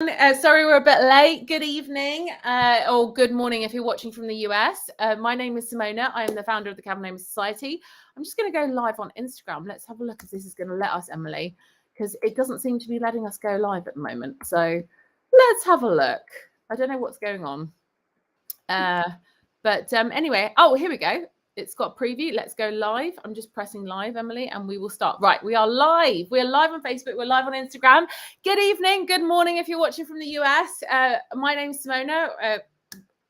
Sorry we're a bit late. Good evening or good morning if you're watching from the US. My name is Simona. I am the founder of the Cavanoma Society. I'm just going to go live on Instagram. Let's have a look if this is going to let us, Emily, because it doesn't seem to be letting us go live at the moment. So let's have a look. I don't know what's going on. But anyway, oh, here we go. It's got a preview. Let's go live. I'm just pressing live, Emily, and we will start. Right, we are live. We're live on Facebook. We're live on Instagram. Good evening, good morning if you're watching from the US. My name's Simona.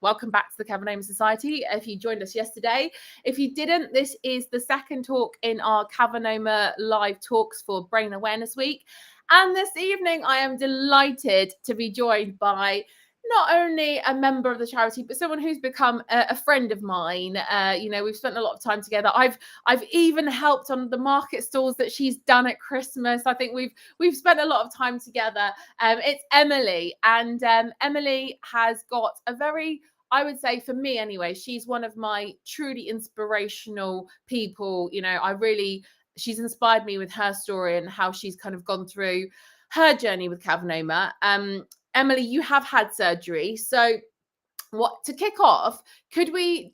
Welcome back to the Cavanoma Society. If you joined us yesterday, if you didn't, this is the second talk in our Cavanoma live talks for Brain Awareness Week. And this evening, I am delighted to be joined by not only a member of the charity, but someone who's become a friend of mine. You know, we've spent a lot of time together. I've even helped on the market stalls that she's done at Christmas. I think we've spent a lot of time together. It's Emily, and Emily has got a very, I would say for me anyway, she's one of my truly inspirational people. You know, she's inspired me with her story and how she's kind of gone through her journey with Cavanoma. Emily, you have had surgery. So to kick off, could you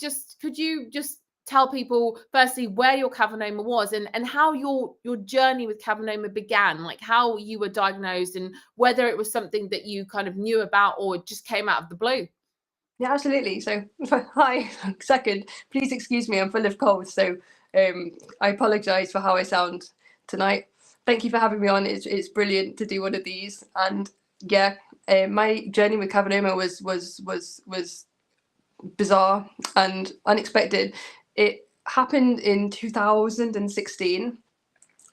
just tell people firstly where your Cavanoma was and how your journey with Cavanoma began, like how you were diagnosed and whether it was something that you kind of knew about or just came out of the blue? Yeah, absolutely. So hi, second, please excuse me, I'm full of cold. So I apologize for how I sound tonight. Thank you for having me on. It's brilliant to do one of these. And yeah, my journey with Cavanoma was bizarre and unexpected. It happened in 2016.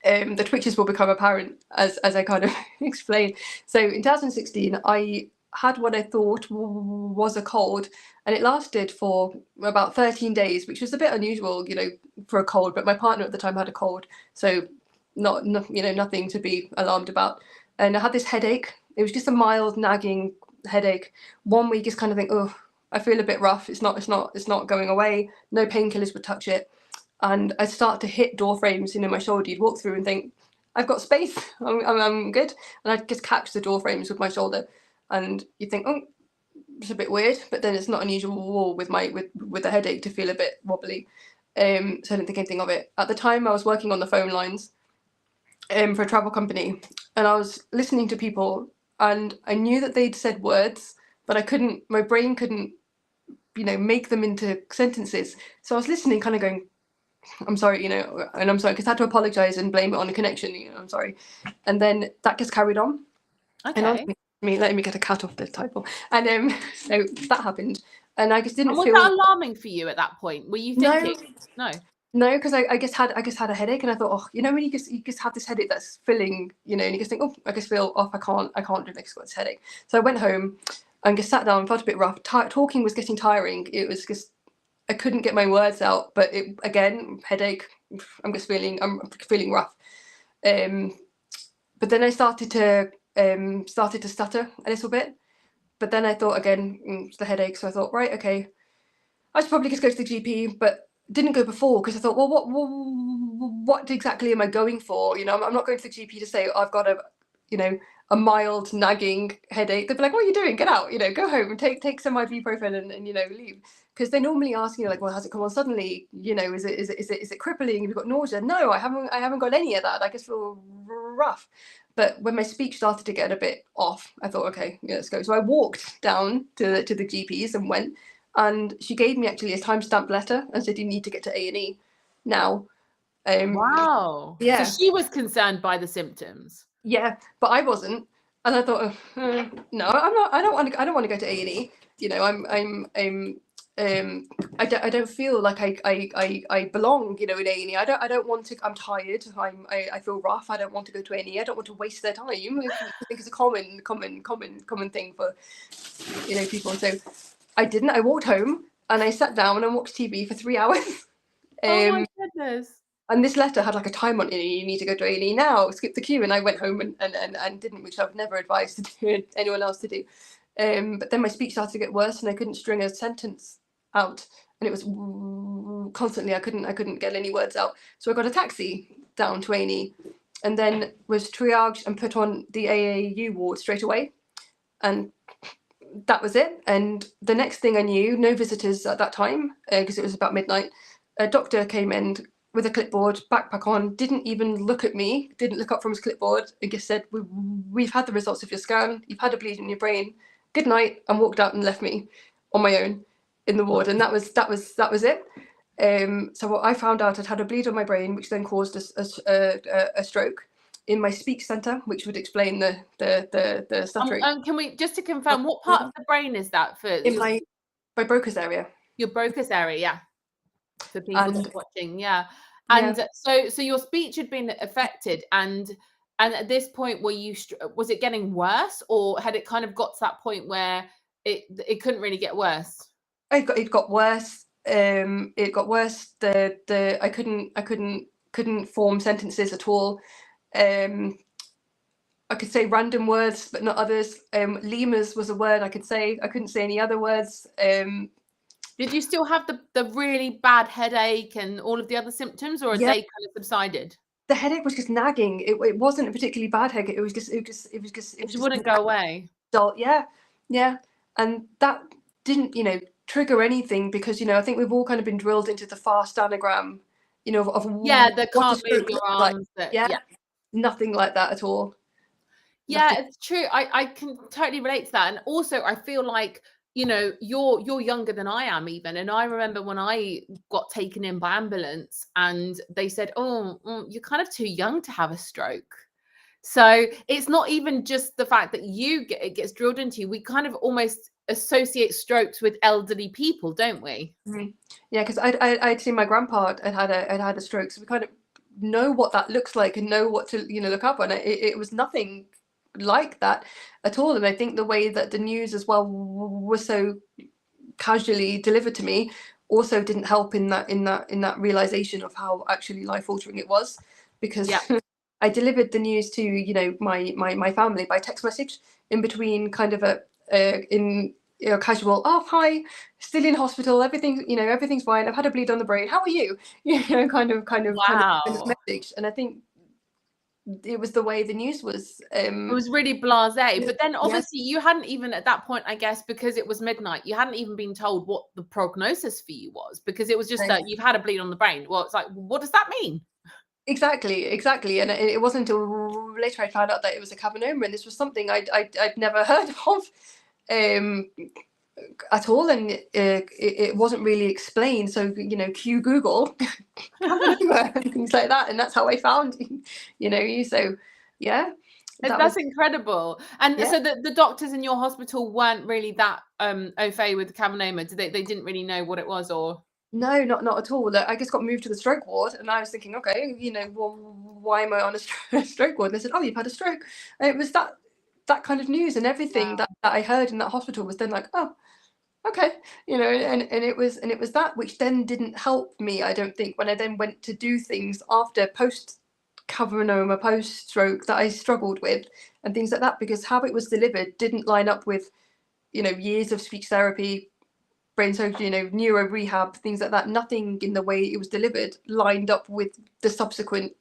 The twitches will become apparent as I kind of explain. So in 2016, I had what I thought was a cold, and it lasted for about 13 days, which was a bit unusual, you know, for a cold. But my partner at the time had a cold, so not you know, nothing to be alarmed about. And I had this headache. It was just a mild nagging headache. 1 week is kind of think, oh, I feel a bit rough. It's not going away. No painkillers would touch it. And I'd start to hit door frames, you know, my shoulder. You'd walk through and think, I've got space. I'm good. And I'd just catch the door frames with my shoulder, and you think, oh, it's a bit weird. But then it's not unusual with the headache to feel a bit wobbly. So I didn't think anything of it. At the time, I was working on the phone lines for a travel company, and I was listening to people, and I knew that they'd said words, but my brain couldn't, you know, make them into sentences. So I was listening, kind of going, I'm sorry, you know, and I'm sorry, because I had to apologize and blame it on the connection, you know, I'm sorry. And then that just carried on. Okay. And letting me get a cat off the title. And so that happened. And I just didn't feel... Was that alarming for you at that point? Were you thinking? No, because I just had a headache, and I thought, oh, you know, when you just have this headache that's filling, you know, and you just think, oh, I just feel off, I can't do this, got this headache. So I went home and just sat down, felt a bit rough. Talking was getting tiring. It was just, I couldn't get my words out. But again, headache. I'm feeling rough. But then I started to stutter a little bit. But then I thought again, it's the headache. So I thought, right, okay, I should probably just go to the GP. But didn't go before because I thought, well, what exactly am I going for? You know, I'm not going to the GP to say, oh, I've got a mild nagging headache. They'd be like, what are you doing? Get out, you know, go home and take some ibuprofen and you know, leave. Because they normally ask, you know, like, well, has it come on suddenly? You know, is it crippling? Have you got nausea? No, I haven't got any of that. I just feel rough. But when my speech started to get a bit off, I thought, okay, yeah, let's go. So I walked down to the GPs and went, and she gave me actually a timestamped letter and said, you need to get to A&E now. Wow. Yeah. So she was concerned by the symptoms. Yeah, but I wasn't. And I thought, no, I'm not. I don't want to go to A&E. You know, I don't feel like I belong, you know, in A&E. I don't want to. I'm tired. I feel rough. I don't want to go to A&E. I don't want to waste their time. I think it's a common thing for, you know, people. So I didn't. I walked home and I sat down and watched TV for 3 hours. Oh my goodness. And this letter had like a time on it. You need to go to A&E now. Skip the queue. And I went home and didn't, which I've never advised to do anyone else to do. But then my speech started to get worse, and I couldn't string a sentence out, and it was constantly. I couldn't get any words out. So I got a taxi down to A&E, and then was triaged and put on the AAU ward straight away. And that was it. And the next thing I knew, no visitors at that time, because it was about midnight. A doctor came in with a clipboard, backpack on, didn't even look at me, didn't look up from his clipboard, and just said, we've had the results of your scan, you've had a bleed in your brain, good night, and walked out and left me on my own in the ward. And that was it. So what I found out, I'd had a bleed on my brain, which then caused a stroke in my speech center, which would explain the stuttering. Can we, just to confirm, what part of the brain is that for? In my Broca's area. Your Broca's area, yeah. For people that are watching, yeah. Yeah. And so your speech had been affected, and at this point, was it getting worse, or had it kind of got to that point where it couldn't really get worse? It got worse. It got worse. I couldn't form sentences at all. I could say random words, but not others. Lemurs was a word I could say. I couldn't say any other words. Did you still have the really bad headache and all of the other symptoms, or had they kind of subsided? The headache was just nagging. It wasn't a particularly bad headache. It just wouldn't go away. Dull. Yeah. And that didn't, trigger anything, because, I think we've all kind of been drilled into the fast anagram, of the can't move your arms. Like. Nothing like that at all. Yeah, nothing. It's true. I can totally relate to that. And also I feel like, you're younger than I am even. And I remember when I got taken in by ambulance and they said, oh, you're kind of too young to have a stroke. So it's not even just the fact that it gets drilled into you. We kind of almost associate strokes with elderly people, don't we? Mm-hmm. Yeah, because I'd seen my grandpa had a stroke. So we kind of know what that looks like and know what to, look up on. It was nothing like that at all. And I think the way that the news as well was so casually delivered to me also didn't help in that realization of how actually life-altering it was, because I delivered the news to my family by text message in between kind of casual, oh hi, still in hospital, everything's fine, I've had a bleed on the brain, how are you, kind of message. And I think it was the way the news was. It was really blasé. But then obviously you hadn't even at that point, I guess, because it was midnight, you hadn't even been told what the prognosis for you was, because it was just that you've had a bleed on the brain. Well, it's like, what does that mean? Exactly. And it wasn't until later I found out that it was a cavernoma, and this was something I'd never heard of at all, and it wasn't really explained. So cue Google and things like that, and that's how I found you. So yeah, that's incredible. And so the doctors in your hospital weren't really that au fait with the cavernoma. They didn't really know what it was, or? No, not at all. I just got moved to the stroke ward, and I was thinking, okay, well, why am I on a stroke ward? And they said, oh, you've had a stroke. And it was that kind of news, and everything that I heard in that hospital was then like, oh, okay, and it was that which then didn't help me, I don't think, when I then went to do things after post cavernoma, post stroke, that I struggled with and things like that, because how it was delivered didn't line up with years of speech therapy, brain surgery, neuro rehab, things like that. Nothing in the way it was delivered lined up with the subsequent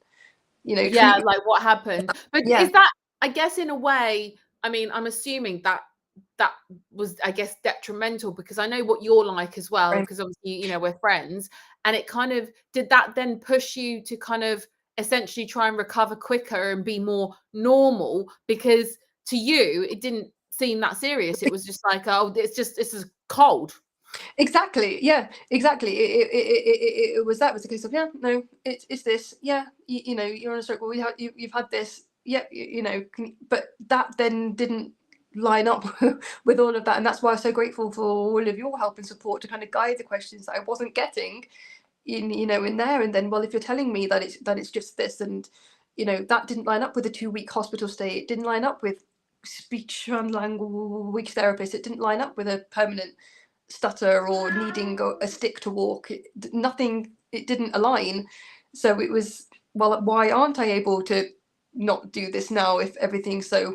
treatment. Like what happened. But is that, I guess, in a way, I mean, I'm assuming that was, I guess, detrimental, because I know what you're like as well, because obviously we're friends, and it kind of, did that then push you to kind of essentially try and recover quicker and be more normal, because to you it didn't seem that serious? It was just like, oh, this is cold. Exactly. Yeah, exactly. It was the case of, no, it's this. Yeah, you're on a stroke. Well, you've had this. Yeah, but that then didn't line up with all of that, and that's why I'm so grateful for all of your help and support to kind of guide the questions that I wasn't getting in there. And then, well, if you're telling me that it's just this, and that didn't line up with a 2-week hospital stay, it didn't line up with speech and language therapist, it didn't line up with a permanent stutter or needing a stick to walk, it didn't align. So it was, well, why aren't I able to not do this now if everything's so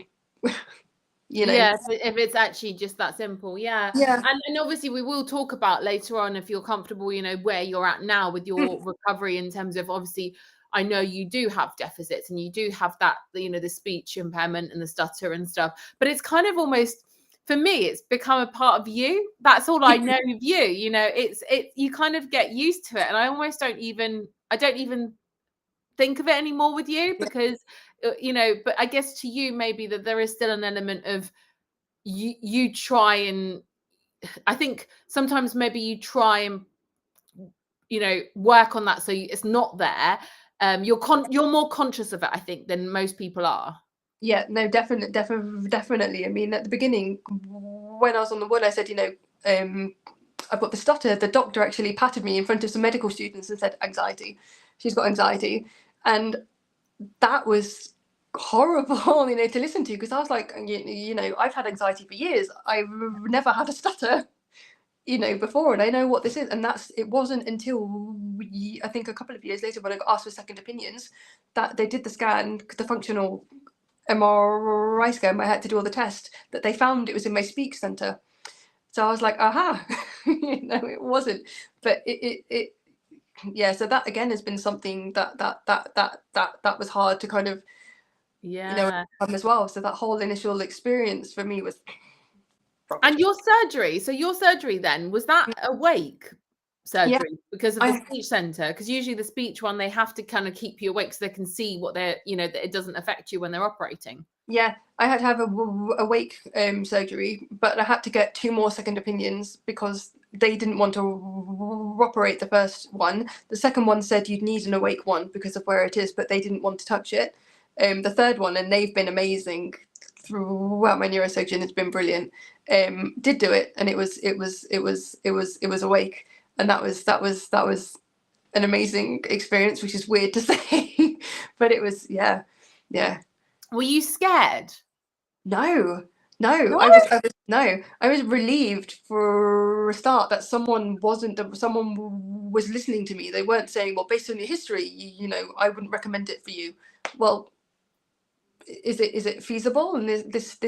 if it's actually just that simple. And obviously we will talk about later on, if you're comfortable, where you're at now with your recovery, in terms of, obviously I know you do have deficits and you do have that, the speech impairment and the stutter and stuff, but it's kind of almost, for me, it's become a part of you. That's all I know of you. You know, you kind of get used to it. And I almost I don't even think of it anymore with you, because, you know, but I guess to you, maybe that there is still an element of you try, and I think sometimes maybe you try and, you know, work on that. So it's not there. You're more conscious of it, I think, than most people are. Yeah, no, definitely. I mean, at the beginning, when I was on the ward, I said, you know, I've got the stutter. The doctor actually patted me in front of some medical students and said, anxiety. She's got anxiety. And that was horrible, you know, to listen to, because I was like, you know, I've had anxiety for years. I've never had a stutter, you know, before, and I know what this is. And it wasn't until I think a couple of years later, when I got asked for second opinions, that they did the scan, the functional MRI scan, I had to do all the tests, that they found it was in my speech center. So I was like, aha, you know, it wasn't. But it yeah, so that again has been something that was hard to kind of, you know, as well. So that whole initial experience for me was rubbish. And your surgery then, was that awake surgery because of the speech center? Because usually the speech one, they have to kind of keep you awake so they can see what they're, you know, that it doesn't affect you when they're operating. Yeah, I had to have a awake surgery, but I had to get 2 more second opinions because they didn't want to operate the first one. The second one said you'd need an awake one because of where it is, but they didn't want to touch it. The third one, and they've been amazing throughout, my neurosurgeon has been brilliant. Did do it, and it was awake, and that was an amazing experience, which is weird to say, but it was, yeah. Were you scared? No. I was relieved for a start that someone was listening to me. They weren't saying, well, based on your history, you know, I wouldn't recommend it for you. Well, is it feasible? And this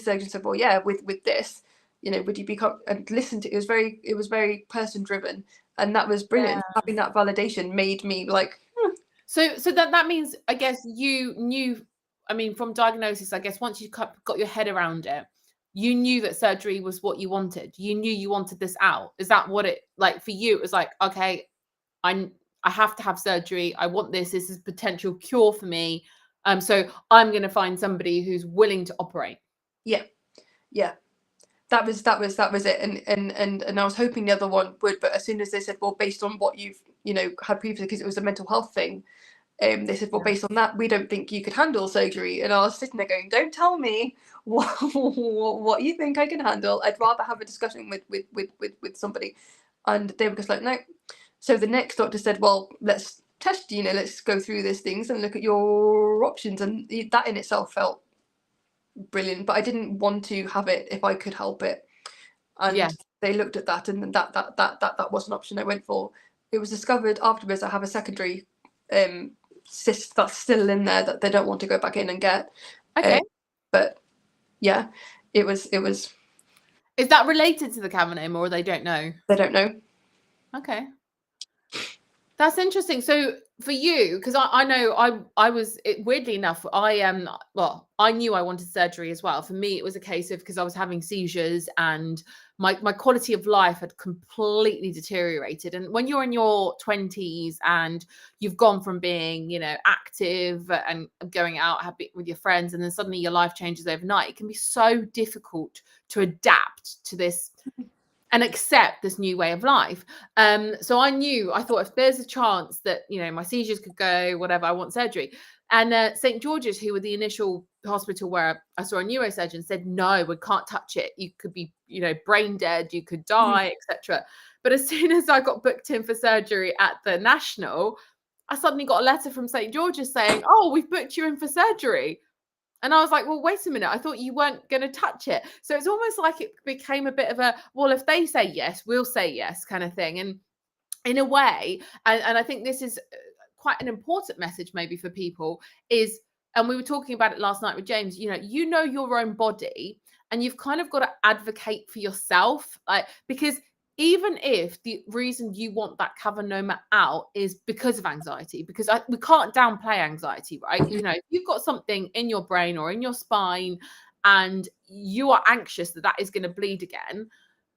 surgeon said, well, yeah, with this, you know, would you become, and listen to, it was very person driven, and that was brilliant. Yeah. Having that validation made me like, So that means, I guess, you knew, I mean, from diagnosis, I guess once you got your head around it, you knew that surgery was what you wanted. You knew you wanted this out. Is that what it, like, for you? It was like, okay, I have to have surgery. I want this. This is potential cure for me. So I'm going to find somebody who's willing to operate. Yeah. That was it, and I was hoping the other one would, but as soon as they said, well, based on what you've, you know, had previously, because it was a mental health thing, they said, well, based on that, we don't think you could handle surgery. And I was sitting there going, don't tell me what you think I can handle. I'd rather have a discussion with somebody. And they were just like, no. So the next doctor said, well, let's test, you know, let's go through these things and look at your options. And that in itself felt brilliant, but I didn't want to have it if I could help it. And they looked at that, and that was an option I went for. It was discovered afterwards I have a secondary cyst that's still in there that they don't want to go back in and get. Okay. But yeah, it was. Is that related to the cavernome, or they don't know? They don't know. Okay. That's interesting. So for you, because I know I was, weirdly enough, well, I knew I wanted surgery as well. For me, it was a case of, because I was having seizures and my quality of life had completely deteriorated. And when you're in your 20s and you've gone from being, you know, active and going out happy with your friends, and then suddenly your life changes overnight, it can be so difficult to adapt to this and accept this new way of life. So I thought, if there's a chance that, you know, my seizures could go, whatever, I want surgery. And St. George's, who were the initial hospital where I saw a neurosurgeon, said, no, we can't touch it. You could be, you know, brain dead, you could die, etc. But as soon as I got booked in for surgery at the National, I suddenly got a letter from St. George's saying, oh, we've booked you in for surgery. And I was like, well, wait a minute, I thought you weren't going to touch it. So it's almost like it became a bit of a, well, if they say yes, we'll say yes kind of thing. And in a way, and I think this is quite an important message maybe for people, is, and we were talking about it last night with James, you know your own body, and you've kind of got to advocate for yourself, like, because even if the reason you want that cavernoma out is because of anxiety, because we can't downplay anxiety, right? You know, if you've got something in your brain or in your spine and you are anxious that that is going to bleed again,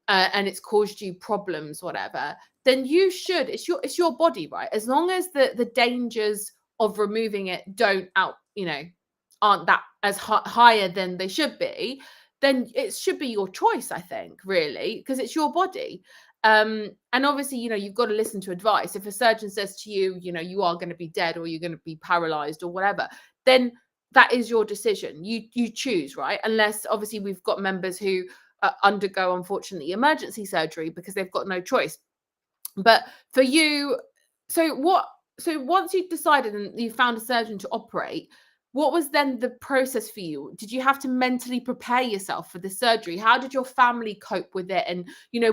and it's caused you problems, whatever, then you should, it's your body, right? As long as the dangers of removing it aren't that as higher than they should be, then it should be your choice, I think, really, because it's your body. And obviously, you've got to listen to advice. If a surgeon says to you, you are going to be dead, or you're going to be paralyzed or whatever, then that is your decision. You choose, right? Unless obviously we've got members who undergo, unfortunately, emergency surgery because they've got no choice. But for you, so once you decided and you found a surgeon to operate, what was then the process for you? Did you have to mentally prepare yourself for the surgery? How did your family cope with it? And,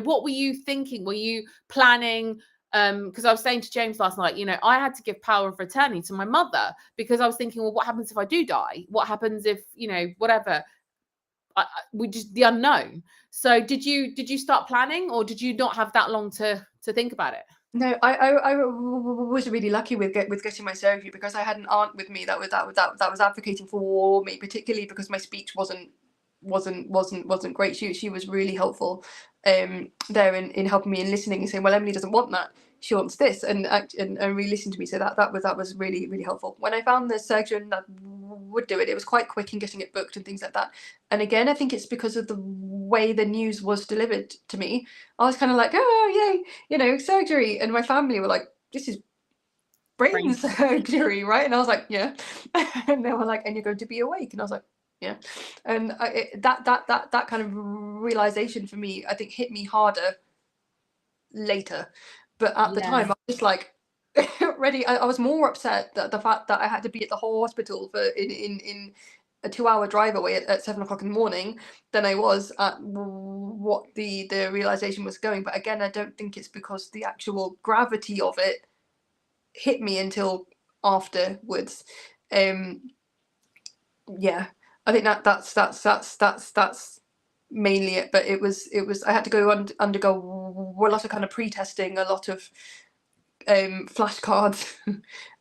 what were you thinking? Were you planning? Because I was saying to James last night, I had to give power of attorney to my mother because I was thinking, well, what happens if I do die? What happens if, whatever? We just, the unknown. So did you start planning, or did you not have that long to think about it? No, I was really lucky with getting my surgery because I had an aunt with me that was advocating for me, particularly because my speech wasn't great. She was really helpful there in helping me and listening and saying, well, Emily doesn't want that, she wants this, and really listened to me. So that was really, really helpful. When I found the surgeon that would do it, it was quite quick in getting it booked and things like that. And again, I think it's because of the way the news was delivered to me. I was kind of like, oh yay, surgery, and my family were like, this is brain surgery, right? And I was like, yeah. And they were like, and you're going to be awake, and I was like, yeah. And that kind of realization for me, I think, hit me harder later. But at the time, I was just like ready. I was more upset that the fact that I had to be at the hospital for in a 2-hour drive away at 7 o'clock in the morning than I was at what the realization was going. But again, I don't think it's because the actual gravity of it hit me until afterwards. Yeah, I think that's mainly it. But it was I had to go undergo a lot of kind of pre-testing, a lot of flashcards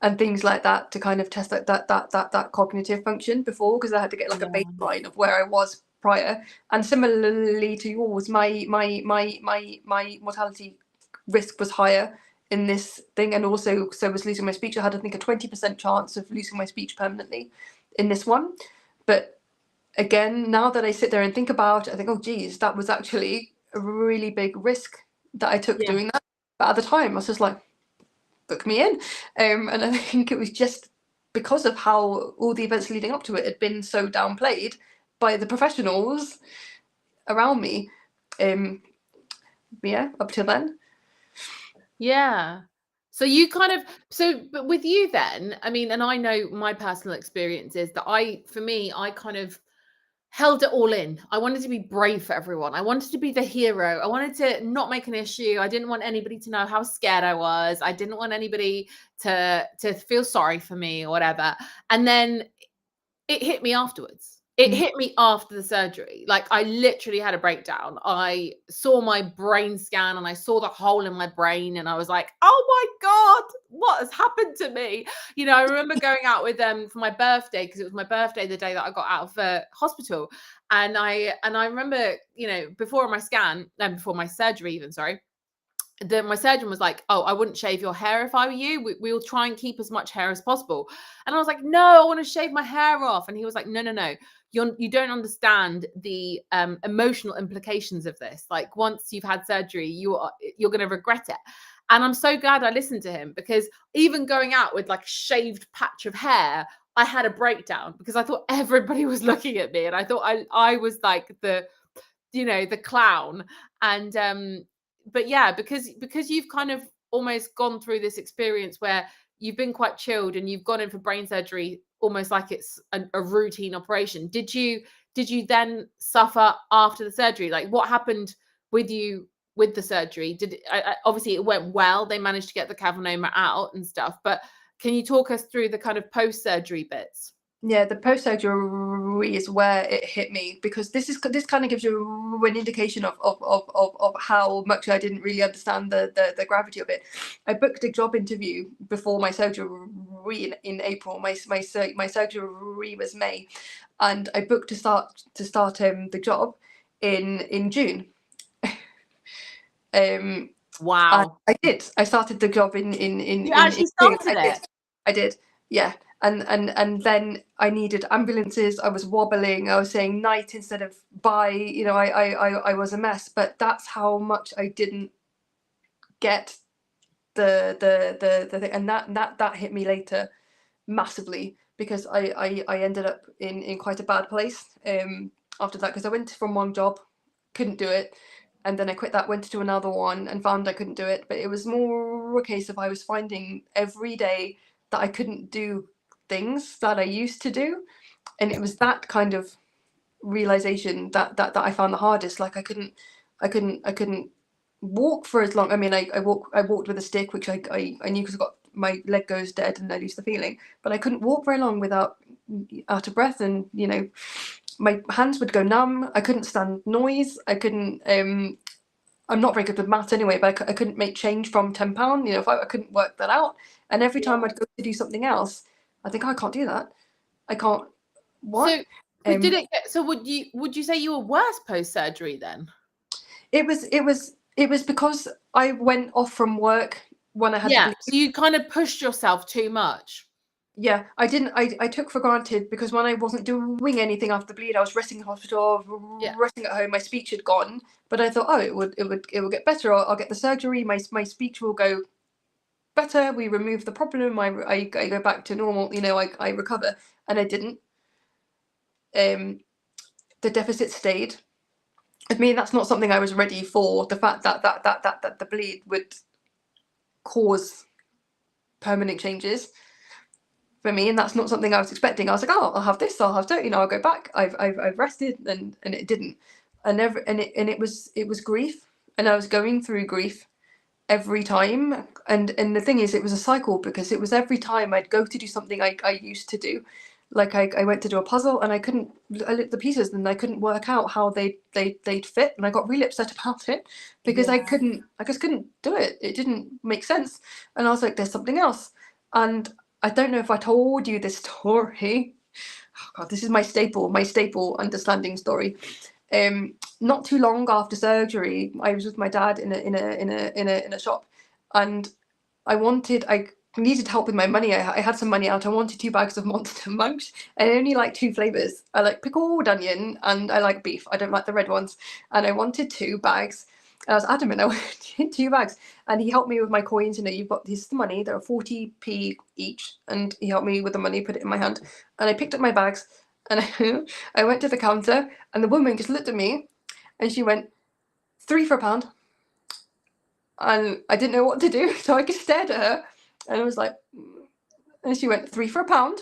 and things like that to kind of test that cognitive function before, because I had to get like a baseline of where I was prior. And similarly to yours, my mortality risk was higher in this thing, and also so was losing my speech. I had, I think, a 20% chance of losing my speech permanently in this one. But again, now that I sit there and think about it, I think, oh geez, that was actually a really big risk that I took doing that. But at the time I was just like, book me in. And I think it was just because of how all the events leading up to it had been so downplayed by the professionals around me. Yeah, up till then. Yeah. So you kind of, but with you then, I mean, and I know my personal experience is that I kind of held it all in. I wanted to be brave for everyone. I wanted to be the hero. I wanted to not make an issue. I didn't want anybody to know how scared I was. I didn't want anybody to feel sorry for me or whatever. And then it hit me afterwards. It hit me after the surgery. Like, I literally had a breakdown. I saw my brain scan and I saw the hole in my brain, and I was like, oh my God, what has happened to me? I remember going out with them for my birthday, because it was my birthday the day that I got out of the hospital. And I remember, before my scan, and before my surgery even, sorry, my surgeon was like, oh, I wouldn't shave your hair if I were you. We'll try and keep as much hair as possible. And I was like, no, I want to shave my hair off. And he was like, no. You don't understand the emotional implications of this. Like, once you've had surgery, you're going to regret it. And I'm so glad I listened to him, because even going out with like a shaved patch of hair, I had a breakdown because I thought everybody was looking at me, and I thought I was like the clown. And but yeah, because you've kind of almost gone through this experience where you've been quite chilled and you've gone in for brain surgery almost like it's a routine operation. Did you then suffer after the surgery? Like, what happened with you with the surgery? Obviously it went well, they managed to get the cavernoma out and stuff, but can you talk us through the kind of post-surgery bits? Yeah, the post-surgery is where it hit me, because this kind of gives you an indication of how much I didn't really understand the gravity of it. I booked a job interview before my surgery in April. My surgery was May, and I booked to start the job in June. Wow. I did. I started the job in You actually June. started it. I did. Yeah. And then I needed ambulances. I was wobbling. I was saying night instead of bye. You know, I was a mess. But that's how much I didn't get the thing, and that hit me later massively, because I ended up in quite a bad place after that, because I went from one job, couldn't do it, and then I quit that, went to another one and found I couldn't do it. But it was more a case of I was finding every day that I couldn't do things that I used to do, and it was that kind of realization that I found the hardest. Like I couldn't walk for as long. I mean, I walked with a stick, which I knew, because I got my leg goes dead and I lose the feeling. But I couldn't walk very long without out of breath, and you know, my hands would go numb. I couldn't stand noise. I couldn't. I'm not very good with maths anyway, but I couldn't make change from £10. You know, if I couldn't work that out. And every time I'd go to do something else, I think, oh, I can't do that. I can't. What? So, but did it get, so would you say you were worse post surgery then? It was because I went off from work when I had the bleed. So you kind of pushed yourself too much. Yeah, I didn't. I took for granted, because when I wasn't doing anything after the bleed, I was resting in hospital, resting at home. My speech had gone, but I thought, oh, it would get better. I'll get the surgery. My speech will go better. We remove the problem. I go back to normal. You know, I recover, and I didn't. The deficit stayed. I mean, that's not something I was ready for. The fact that the bleed would cause permanent changes for me, and that's not something I was expecting. I was like, oh, I'll have this, I'll have that, you know, I'll go back. I've rested, and it didn't. It was grief, and I was going through grief every time. And the thing is, it was a cycle, because it was every time I'd go to do something I used to do. Like I went to do a puzzle, and I looked at the pieces and I couldn't work out how they'd fit, and I got really upset about it, because I just couldn't do it. It didn't make sense, and I was like, there's something else. And I don't know if I told you this story. Oh God, this is my staple understanding story. Not too long after surgery, I was with my dad in a shop, and I needed help with my money. I had some money out. I wanted 2 bags of Monster Munch, and I only like 2 flavors. I like pickled onion, and I like beef. I don't like the red ones. And I wanted 2 bags. I was adamant I wanted 2 bags, and he helped me with my coins. You know, you've got this money. There are 40p each, and he helped me with the money, put it in my hand, and I picked up my bags, and I went to the counter, and the woman just looked at me, and she went, 3 for £1. And I didn't know what to do, so I just stared at her, and I was like, and she went, 3 for £1.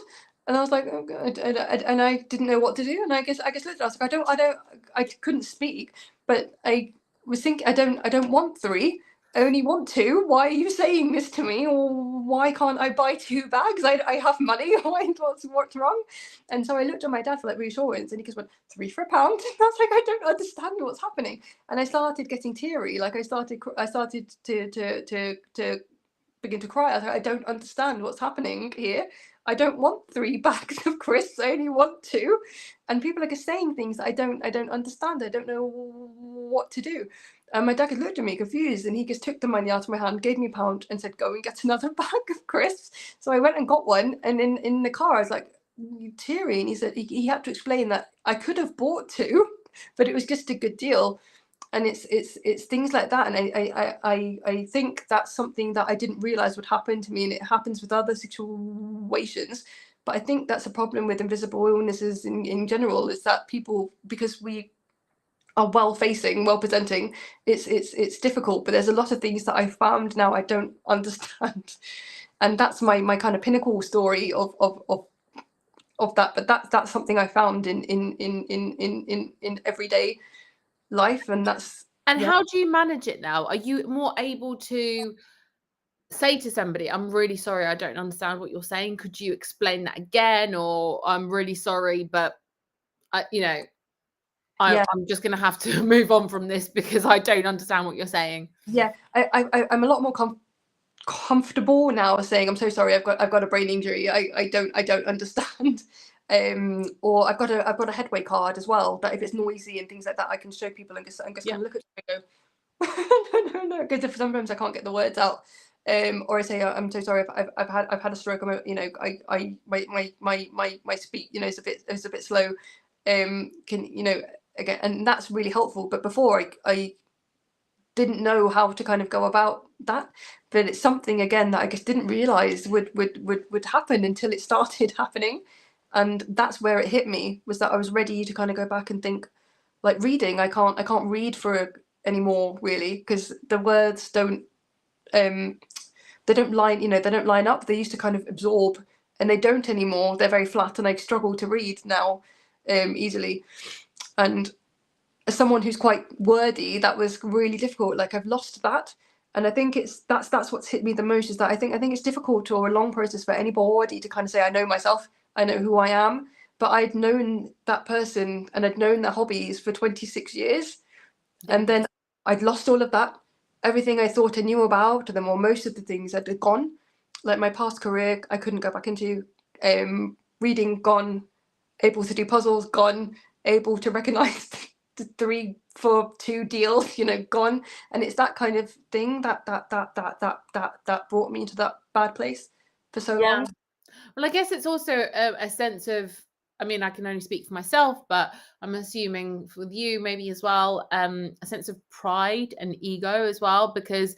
And I was like, oh God. And I didn't know what to do. And I guess looked at her. I was like, I couldn't speak, but I was thinking, I don't want 3. I only want 2. Why are you saying this to me? Or why can't I buy 2 bags? I have money. What's wrong? And so I looked at my dad for like reassurance, and he just went, 3 for £1. And I was like, I don't understand what's happening. And I started getting teary. Like I started to begin to cry. I was like, I don't understand what's happening here. I don't want 3 bags of crisps. I only want 2. And people are just saying things that I don't understand. I don't know what to do. And my dad looked at me confused, and he just took the money out of my hand, gave me £1, and said, go and get another bag of crisps. So I went and got one. And in the car, I was like, teary. And he said he had to explain that I could have bought 2, but it was just a good deal. And it's things like that. And I think that's something that I didn't realize would happen to me, and it happens with other situations. But I think that's a problem with invisible illnesses in general, is that people, because we are well presenting, it's difficult. But there's a lot of things that I found now I don't understand, and that's my kind of pinnacle story of that. But that's something I found in everyday life, and that's. And how do you manage it now? Are you more able to say to somebody, I'm really sorry, I don't understand what you're saying. Could you explain that again? Or I'm really sorry, but Yeah. I'm just going to have to move on from this because I don't understand what you're saying. Yeah, I'm a lot more comfortable now saying, I'm so sorry, I've got a brain injury. I don't understand. Or I've got a headway card as well, that if it's noisy and things like that, I can show people and just Yeah. kind of look at them and go, no, because sometimes I can't get the words out. Or I say, I'm so sorry, I've had a stroke. My speech, is a bit slow. Can again, and that's really helpful. But before I didn't know how to kind of go about that. But it's something again that I just didn't realize would happen until it started happening. And that's where it hit me, was that I was ready to kind of go back and think, like reading, I can't read for anymore really, because the words don't they don't line up. They used to kind of absorb, and they don't anymore. They're very flat, and I struggle to read now easily. And as someone who's quite wordy, that was really difficult. Like I've lost that. And I think that's what's hit me the most, is that I think it's difficult, or a long process for anybody to kind of say, I know myself, I know who I am. But I'd known that person and I'd known their hobbies for 26 years. Yeah. And then I'd lost all of that. Everything I thought I knew about them, or most of the things, had gone. Like my past career, I couldn't go back into. Reading, gone. Able to do puzzles, gone. Able to recognize the 3, 4, 2 deals, gone. And it's that kind of thing that brought me into that bad place for so long. Well, I guess it's also a sense of, I mean, I can only speak for myself, but I'm assuming with you maybe as well, a sense of pride and ego as well, because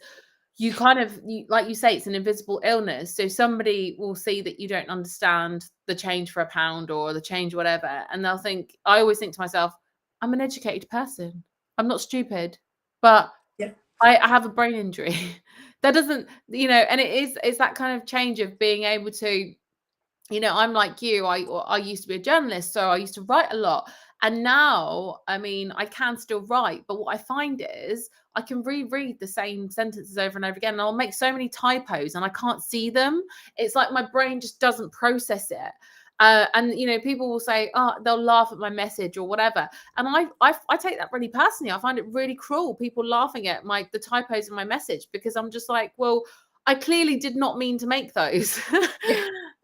you kind of, like you say, it's an invisible illness. So somebody will see that you don't understand the change for £1 or the change, whatever. And they'll think, I always think to myself, I'm an educated person. I'm not stupid, but Yeah. I have a brain injury. That doesn't, and it's that kind of change of being able to, I'm like you, I used to be a journalist, so I used to write a lot. And now, I mean, I can still write, but what I find is I can reread the same sentences over and over again, and I'll make so many typos and I can't see them. It's like my brain just doesn't process it. And people will say, oh, they'll laugh at my message or whatever, and I take that really personally. I find it really cruel, people laughing at the typos in my message, because I'm just like, well, I clearly did not mean to make those.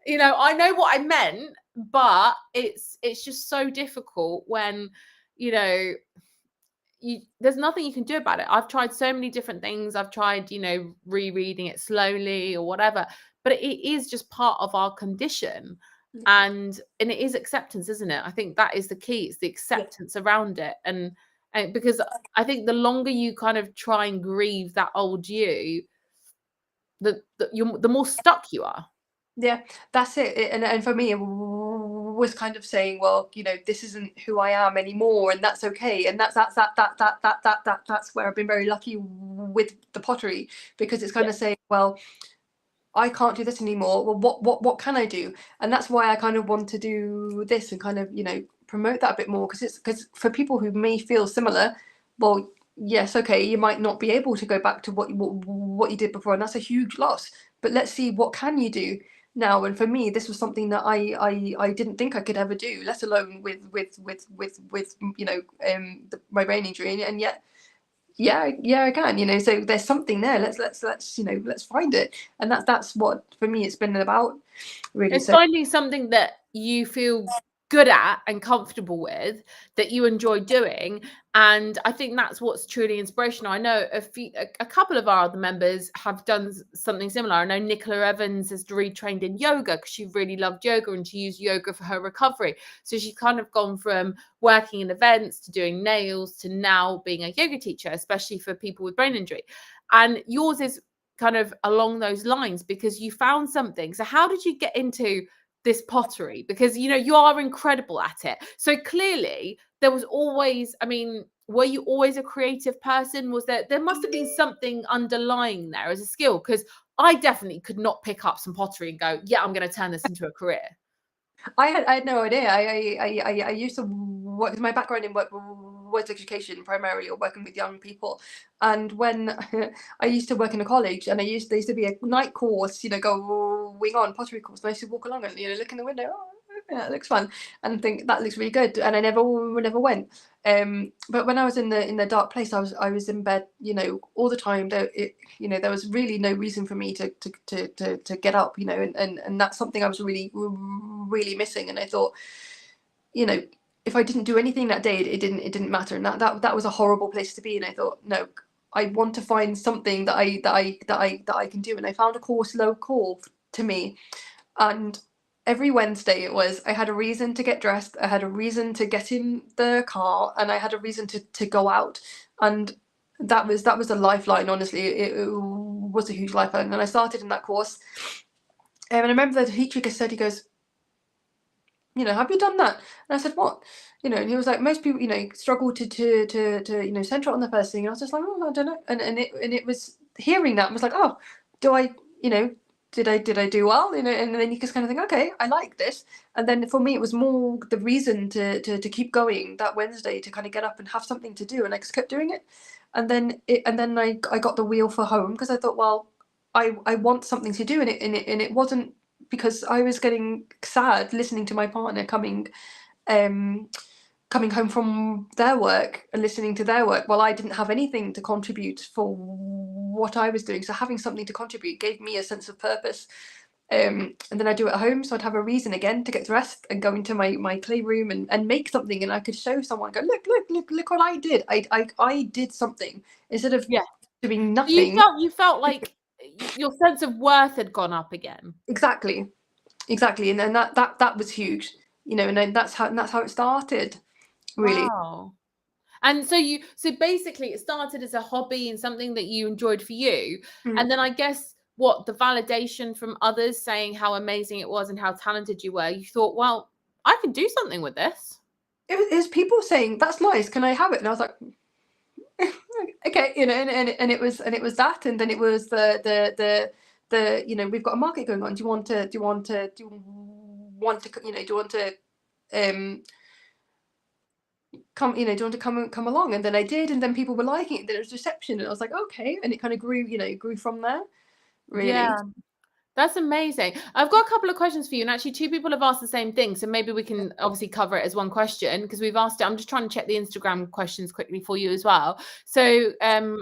Yeah. I know what I meant, but it's just so difficult when, there's nothing you can do about it. I've tried so many different things. I've tried, rereading it slowly or whatever, but it is just part of our condition. Yeah. And it is acceptance, isn't it? I think that is the key. It's the acceptance around it. And because I think the longer you kind of try and grieve that old you, the more stuck you are. Yeah, that's it. And for me, it was kind of saying, well, this isn't who I am anymore, and that's okay. And that's where I've been very lucky with the pottery, because it's kind of saying, well, I can't do this anymore. Well, what can I do? And that's why I kind of want to do this and kind of promote that a bit more, because for people who may feel similar, well, yes, okay, you might not be able to go back to what you did before, and that's a huge loss. But let's see, what can you do now? And for me, this was something that I didn't think I could ever do, let alone with my brain injury, and yet yeah, I can, so there's something there. Let's find it. And that's what for me it's been about, really. It's So finding something that you feel good at and comfortable with, that you enjoy doing. And I think that's what's truly inspirational. I know a couple of our other members have done something similar. I know Nicola Evans has retrained in yoga because she really loved yoga and she used yoga for her recovery. So she's kind of gone from working in events to doing nails to now being a yoga teacher, especially for people with brain injury. And yours is kind of along those lines, because you found something. So how did you get into this pottery? Because you are incredible at it. So clearly there was always, I mean, were you always a creative person? Was there must have been something underlying there as a skill? Because I definitely could not pick up some pottery and go, yeah, I'm going to turn this into a career. I had no idea. I used to work, 'cause my background in work was education primarily, or working with young people. And when I used to work in a college, and there used to be a night course, going on, pottery course, and I used to walk along and look in the window, oh, yeah, it looks fun, and think that looks really good, and I never went. But when I was in the dark place, I was in bed, all the time. There was really no reason for me to get up, and that's something I was really, really missing. And I thought, if I didn't do anything that day, it didn't matter, and that was a horrible place to be. And I thought, no, I want to find something that I can do. And I found a course local to me, and every Wednesday I had a reason to get dressed, I had a reason to get in the car, and I had a reason to go out. And that was a lifeline, honestly. It was a huge lifeline. And I started in that course, and I remember the teacher said, he goes, have you done that? And I said, what? And he was like, most people, struggle to center on the first thing. And I was just like, oh, I don't know. And it was hearing that, I was like, oh, do I, did I do well? And then you just kind of think, okay, I like this. And then for me, it was more the reason to keep going that Wednesday, to kind of get up and have something to do. And I just kept doing it. And then I got the wheel for home, because I thought, well, I want something to do. And it wasn't because I was getting sad listening to my partner coming home from their work and listening to their work, while I didn't have anything to contribute for what I was doing. So having something to contribute gave me a sense of purpose. And then I do it at home, so I'd have a reason again to get dressed and go into my clay room and make something, and I could show someone, go, look what I did. I did something, instead of doing nothing. You felt like your sense of worth had gone up again. Exactly. And then that was huge, and then that's how it started, really. Wow. And so basically it started as a hobby and something that you enjoyed for you. And then I guess the validation from others saying how amazing it was and how talented you were, you thought, well, I can do something with this. It was people saying, that's nice, can I have it? And I was like, okay, and it was that. And then it was the we've got a market going on, do you want to come along? And then I did, and then people were liking it, then it was reception, and I was like, okay. And it kind of grew from there, really. Yeah, that's amazing. I've got a couple of questions for you, and actually 2 people have asked the same thing, so maybe we can obviously cover it as one question, because we've asked it. I'm just trying to check the Instagram questions quickly for you as well. So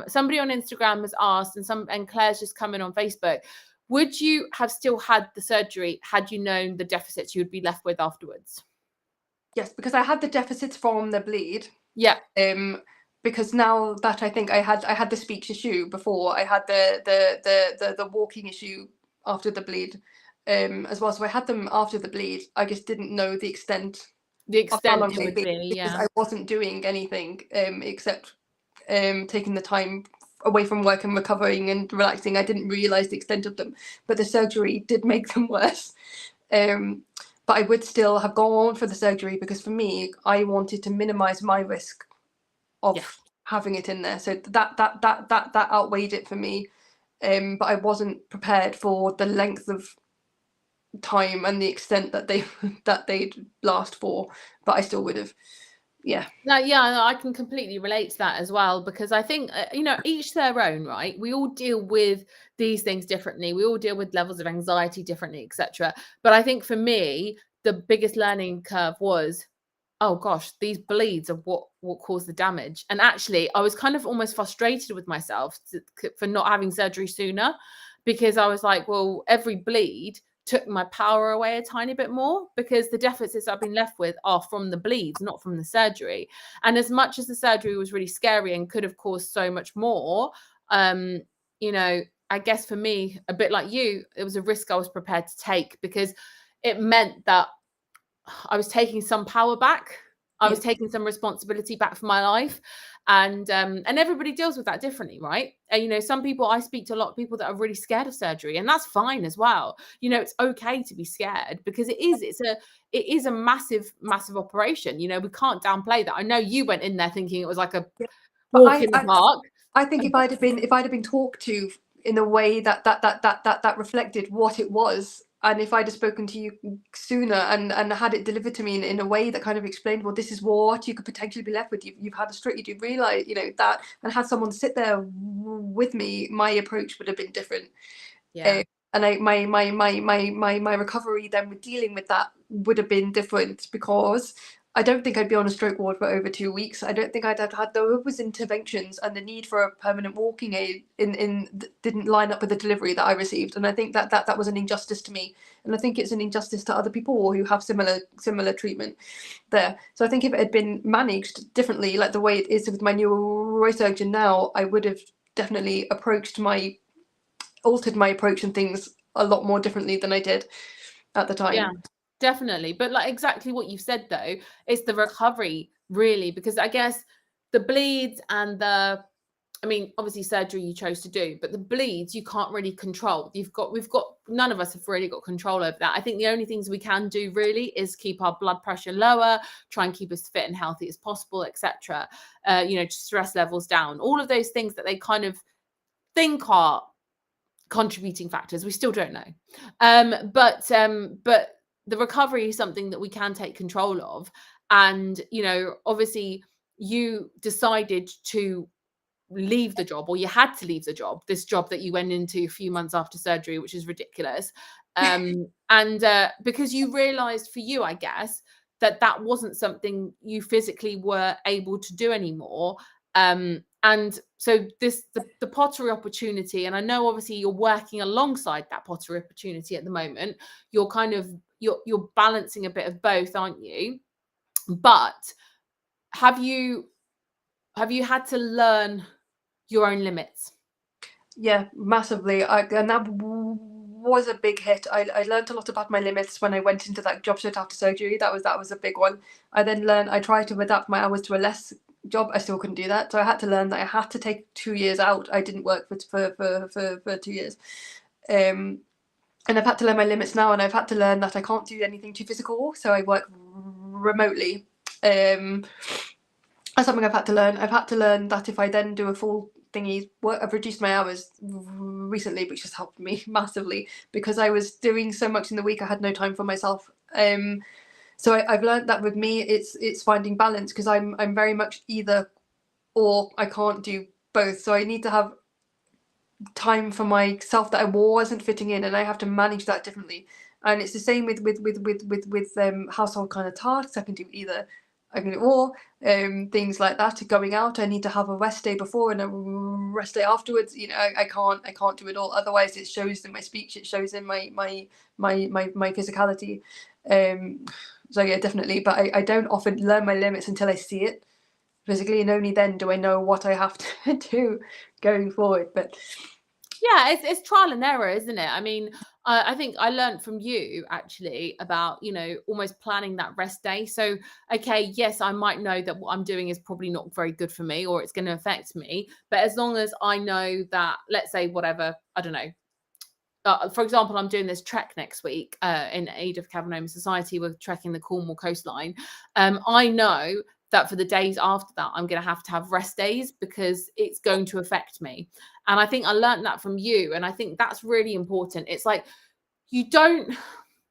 somebody on Instagram has asked, and Claire's just come in on Facebook, would you have still had the surgery had you known the deficits you would be left with afterwards? Yes, because I had the deficits from the bleed. Yeah. Because now that I think I had the speech issue before, I had the walking issue after the bleed, as well. So I had them after the bleed. I just didn't know the extent of how long it would be, because I wasn't doing anything except taking the time away from work and recovering and relaxing. I didn't realize the extent of them, but the surgery did make them worse. But I would still have gone for the surgery, because for me, I wanted to minimize my risk of having it in there. So that outweighed it for me. But I wasn't prepared for the length of time and the extent that they'd last for, but I still would have. I can completely relate to that as well, because I think each their own, right? We all deal with these things differently, we all deal with levels of anxiety differently, etc. But I think for me, the biggest learning curve was, oh gosh, these bleeds are what caused the damage. And actually I was kind of almost frustrated with myself for not having surgery sooner, because I was like, well, every bleed took my power away a tiny bit more, because the deficits I've been left with are from the bleeds, not from the surgery. And as much as the surgery was really scary and could have caused so much more, I guess for me, a bit like you, it was a risk I was prepared to take, because it meant that I was taking some power back. I was taking some responsibility back for my life. And everybody deals with that differently, right? And some people, I speak to a lot of people that are really scared of surgery, and that's fine as well. It's okay to be scared, because it is a massive operation. We can't downplay that. I know you went in there thinking it was like a walk in the park. I think if I'd have been talked to in a way that reflected what it was, And if I'd have spoken to you sooner and had it delivered to me in a way that kind of explained, well, this is what you could potentially be left with. You've had a stroke, you do realise, that, and had someone sit there with me, my approach would have been different. Yeah. And my recovery then with dealing with that would have been different, because I don't think I'd be on a stroke ward for over 2 weeks. I don't think I'd have had those interventions, and the need for a permanent walking aid didn't line up with the delivery that I received. And I think that was an injustice to me, and I think it's an injustice to other people who have similar treatment there. So I think if it had been managed differently, like the way it is with my neurosurgeon now, I would have definitely altered my approach and things a lot more differently than I did at the time. Yeah, definitely. But like exactly what you've said though, it's the recovery really, because I guess the bleeds and obviously surgery you chose to do, but the bleeds you can't really control. None of us have really got control over that. I think the only things we can do really is keep our blood pressure lower, try and keep us fit and healthy as possible, etc. Stress levels down, all of those things that they kind of think are contributing factors. We still don't know. But the recovery is something that we can take control of. And, obviously you decided to leave the job, or you had to leave the job, this job that you went into a few months after surgery, which is ridiculous. And because you realized for you, I guess, that wasn't something you physically were able to do anymore. And so the pottery opportunity, and I know obviously you're working alongside that pottery opportunity at the moment, you're kind of you're balancing a bit of both, aren't you? But have you had to learn your own limits? Yeah, massively. And that was a big hit. I learned a lot about my limits when I went into that job straight after surgery. That was a big one. I tried to adapt my hours to a less job. I still couldn't do that. So I had to learn that I had to take 2 years out. I didn't work for 2 years. And I've had to learn my limits now, and I've had to learn that I can't do anything too physical. So I work remotely. That's something I've had to learn. I've had to learn that if I then do a full thingy, I've reduced my hours recently, which has helped me massively, because I was doing so much in the week I had no time for myself. So I've learned that with me, it's finding balance, because I'm very much either or. I can't do both, so I need to have time for myself that I wasn't fitting in, and I have to manage that differently. And it's the same with household kind of tasks. I can do either. I can do all things like that. Going out, I need to have a rest day before and a rest day afterwards. I can't do it all. Otherwise, it shows in my speech. It shows in my physicality. So yeah, definitely. But I don't often learn my limits until I see it physically, and only then do I know what I have to do going forward. But yeah, it's trial and error, isn't it? I mean, I think I learned from you actually about, almost planning that rest day. So, okay, yes, I might know that what I'm doing is probably not very good for me, or it's going to affect me. But as long as I know that, let's say, whatever, I don't know. For example, I'm doing this trek next week in aid of Cavanoma Society. We're trekking the Cornwall coastline. I know that for the days after that, I'm going to have rest days, because it's going to affect me. And I think I learned that from you. And I think that's really important. It's like, you don't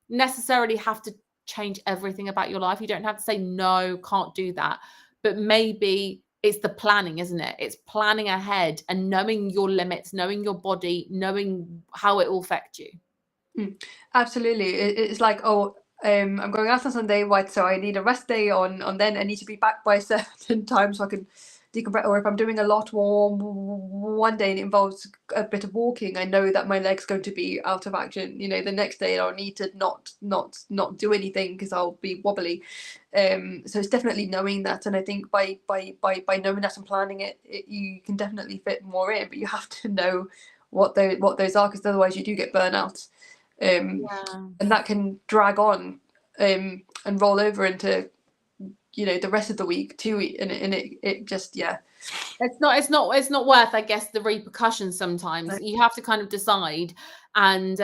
necessarily have to change everything about your life. You don't have to say, no, can't do that. But maybe it's the planning, isn't it? It's planning ahead and knowing your limits, knowing your body, knowing how it will affect you. Absolutely. It's like, I'm going out on Sunday, right? So I need a rest day on then. I need to be back by a certain time so I can decompress. Or if I'm doing a lot more one day and it involves a bit of walking, I know that my leg's going to be out of action. The next day I'll need to not do anything because I'll be wobbly. So it's definitely knowing that, and I think by knowing that and planning it, you can definitely fit more in. But you have to know what those are, because otherwise you do get burnout. And that can drag on and roll over into the rest of the week too, and it just it's not worth, I guess, the repercussions. Sometimes you have to kind of decide. And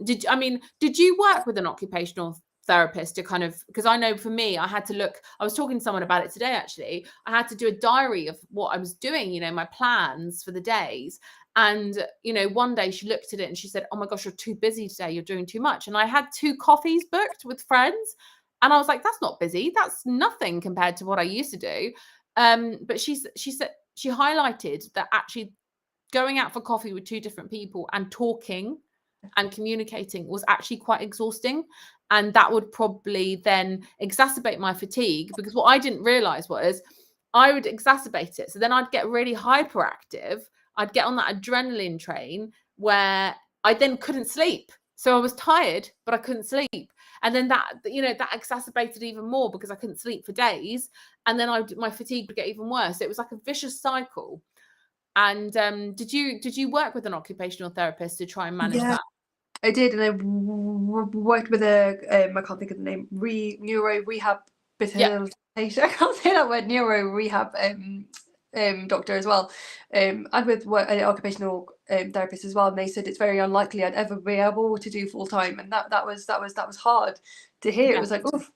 did you work with an occupational therapist to kind of, because I know for me, I was talking to someone about it today, actually. I had to do a diary of what I was doing, my plans for the days. And, one day she looked at it and she said, oh my gosh, you're too busy today. You're doing too much. And I had 2 coffees booked with friends. And I was like, that's not busy. That's nothing compared to what I used to do. But she said, she highlighted that actually going out for coffee with 2 different people and talking and communicating was actually quite exhausting. And that would probably then exacerbate my fatigue, because what I didn't realize was I would exacerbate it. So then I'd get really hyperactive. I'd get on that adrenaline train where I then couldn't sleep. So I was tired, but I couldn't sleep. And then that exacerbated even more because I couldn't sleep for days. And then my fatigue would get even worse. It was like a vicious cycle. And did you work with an occupational therapist to try and manage that? I did, and I worked with I can't think of the name, neuro rehabilitation. I can't say that word, neuro rehab doctor as well. I'm with an occupational therapist as well, and they said it's very unlikely I'd ever be able to do full time, and that was hard to hear. Yeah. It was like, oof.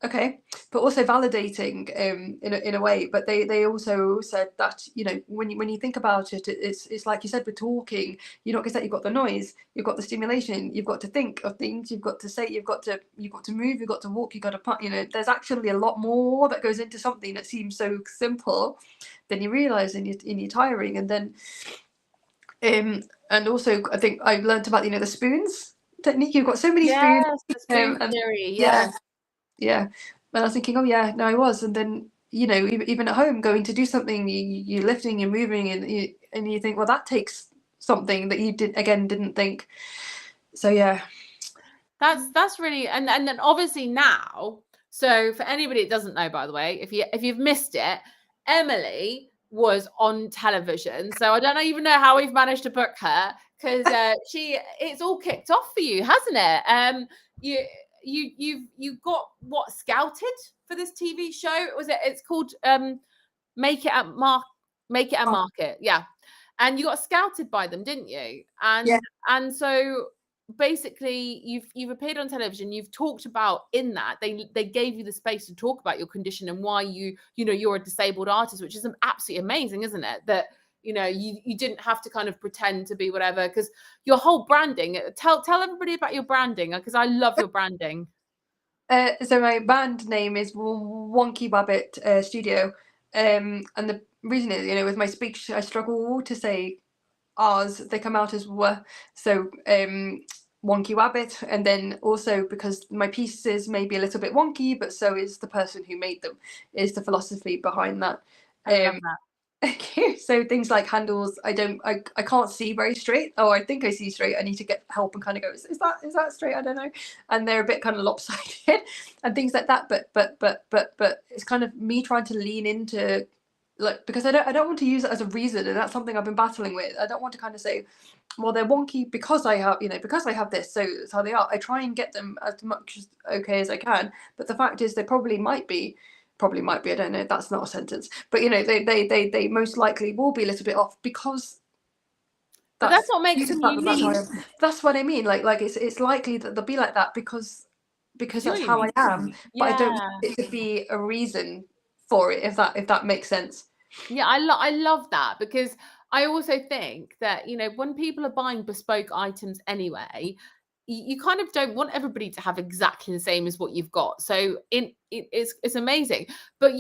Okay, but also validating in a way. But they also said that when you think about it, it's like you said with talking, you're not just that you've got the noise, you've got the stimulation, you've got to think of things, you've got to say, you've got to move, you've got to walk, you've got to there's actually a lot more that goes into something that seems so simple than you realise, and you're tiring. And then and also I think I learned about the spoons technique. You've got so many spoons. The spoon theory. Yeah. And I was thinking, oh yeah, no, I was. And then, even at home, going to do something, you're lifting, you're moving, and you think, well, that takes something that you didn't think. So yeah. That's really, and then obviously now, so for anybody that doesn't know, by the way, if you've missed it, Emily was on television. So I don't even know how we've managed to book her, because it's all kicked off for you, hasn't it? You got what, scouted for this TV show? It's called Make It at Market. Yeah. And you got scouted by them, didn't you? And so basically you've appeared on television, you've talked about, in that they gave you the space to talk about your condition and why you're a disabled artist, which is absolutely amazing, isn't it? That you didn't have to kind of pretend to be whatever, because your whole branding, tell everybody about your branding, because I love your branding. So my band name is Wonky Wabbit Studio, and the reason is, with my speech, I struggle to say R's, they come out as W. So Wonky Wabbit, and then also because my pieces may be a little bit wonky, but so is the person who made them, is the philosophy behind that. I love that. So things like handles, I can't see very straight. Oh, I think I see straight. I need to get help and kind of go, is that straight? I don't know. And they're a bit kind of lopsided and things like that. But it's kind of me trying to lean into, like, because I don't want to use it as a reason, and that's something I've been battling with. I don't want to kind of say, well, they're wonky because I have this, so it's how they are. I try and get them as much as okay as I can, but the fact is they probably might be, I don't know, that's not a sentence, but they most likely will be a little bit off, because that's what makes them unique. That's what I mean, like it's likely that they'll be like that because that's how I am. But I don't want it to be a reason for it, if that makes sense. Yeah, I love that, because I also think that when people are buying bespoke items anyway, you kind of don't want everybody to have exactly the same as what you've got. So it's amazing. But